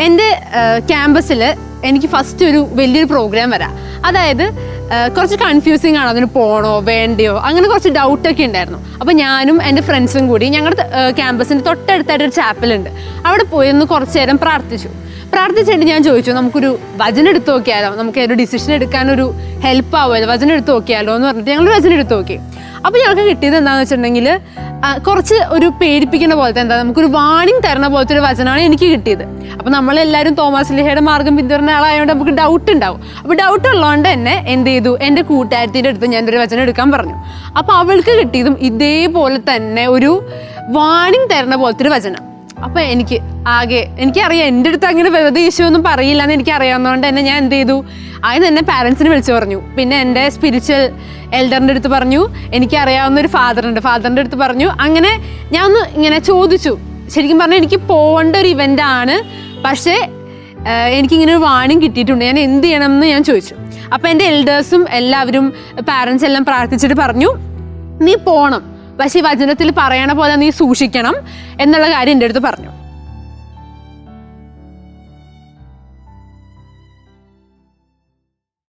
എൻ്റെ ക്യാമ്പസിൽ എനിക്ക് ഫസ്റ്റ് ഒരു വലിയൊരു പ്രോഗ്രാം വരാം. അതായത് കുറച്ച് കൺഫ്യൂസിങ് ആണ്, അതിന് പോകണോ വേണ്ടയോ അങ്ങനെ കുറച്ച് ഡൗട്ടൊക്കെ ഉണ്ടായിരുന്നു. അപ്പോൾ ഞാനും എൻ്റെ ഫ്രണ്ട്സും കൂടി ഞങ്ങളുടെ ക്യാമ്പസിൻ്റെ തൊട്ടടുത്തായിട്ടൊരു ചാപ്പലുണ്ട്, അവിടെ പോയി ഒന്ന് കുറച്ച് നേരം പ്രാർത്ഥിച്ചിട്ട് ഞാൻ ചോദിച്ചു, നമുക്കൊരു വചനം എടുത്ത് നോക്കിയാലോ, നമുക്ക് ഒരു ഡിസിഷൻ എടുക്കാനൊരു ഹെൽപ്പ് ആവുമല്ലോ, വചനം എടുത്ത് നോക്കിയാലോ എന്ന് പറഞ്ഞിട്ട് ഞങ്ങൾ വചനം എടുത്ത് നോക്കി. അപ്പോൾ ഞങ്ങൾക്ക് കിട്ടിയത് എന്താണെന്ന് വെച്ചിട്ടുണ്ടെങ്കിൽ കുറച്ച് ഒരു പേടിപ്പിക്കുന്ന പോലത്തെ, നമുക്കൊരു വാണിംഗ് തരുന്ന പോലത്തെ ഒരു വചനമാണ് എനിക്ക് കിട്ടിയത്. അപ്പോൾ നമ്മളെല്ലാവരും തോമാസ് ലീഹയുടെ മാർഗ്ഗം പിന്തുടരുന്ന ആളായതുകൊണ്ട് നമുക്ക് ഡൗട്ട് ഉണ്ടാവും. അപ്പോൾ ഡൗട്ട് ഉള്ളതുകൊണ്ട് തന്നെ എന്ത് ചെയ്തു, എൻ്റെ കൂട്ടുകാരത്തിൻ്റെ അടുത്ത് ഞാനൊരു വചനം എടുക്കാൻ പറഞ്ഞു. അപ്പോൾ അവൾക്ക് കിട്ടിയതും ഇതേപോലെ തന്നെ ഒരു വാണിംഗ് തരുന്ന പോലത്തെ ഒരു വചനം. അപ്പോൾ എനിക്കറിയാം എൻ്റെ അടുത്ത് അങ്ങനെ വെറുതെ ഈശോയൊന്നും പറയില്ല എന്ന് എനിക്കറിയാവുന്നതുകൊണ്ട് തന്നെ ഞാൻ എന്ത് ചെയ്തു, ആദ്യം തന്നെ പാരൻസിനെ വിളിച്ചു പറഞ്ഞു. പിന്നെ എൻ്റെ സ്പിരിച്വൽ എൽഡറിൻ്റെ അടുത്ത് പറഞ്ഞു, എനിക്കറിയാവുന്ന ഒരു ഫാദറിൻ്റെ അടുത്ത് പറഞ്ഞു. അങ്ങനെ ഞാൻ ഒന്ന് ഇങ്ങനെ ചോദിച്ചു. ശരിക്കും പറഞ്ഞാൽ എനിക്ക് പോകേണ്ട ഒരു ഇവൻ്റാണ്, പക്ഷേ എനിക്കിങ്ങനെ ഒരു വാണിംഗ് കിട്ടിയിട്ടുണ്ട്, ഞാൻ എന്ത് ചെയ്യണം എന്ന് ഞാൻ ചോദിച്ചു. അപ്പോൾ എൻ്റെ എൽഡേഴ്സും എല്ലാവരും പാരൻസ് എല്ലാം പ്രാർത്ഥിച്ചിട്ട് പറഞ്ഞു, നീ പോകണം, പക്ഷേ ഈ വചനത്തിൽ പറയണ പോലെ നീ സൂക്ഷിക്കണം എന്നുള്ള കാര്യം എൻ്റെ അടുത്ത് പറഞ്ഞു.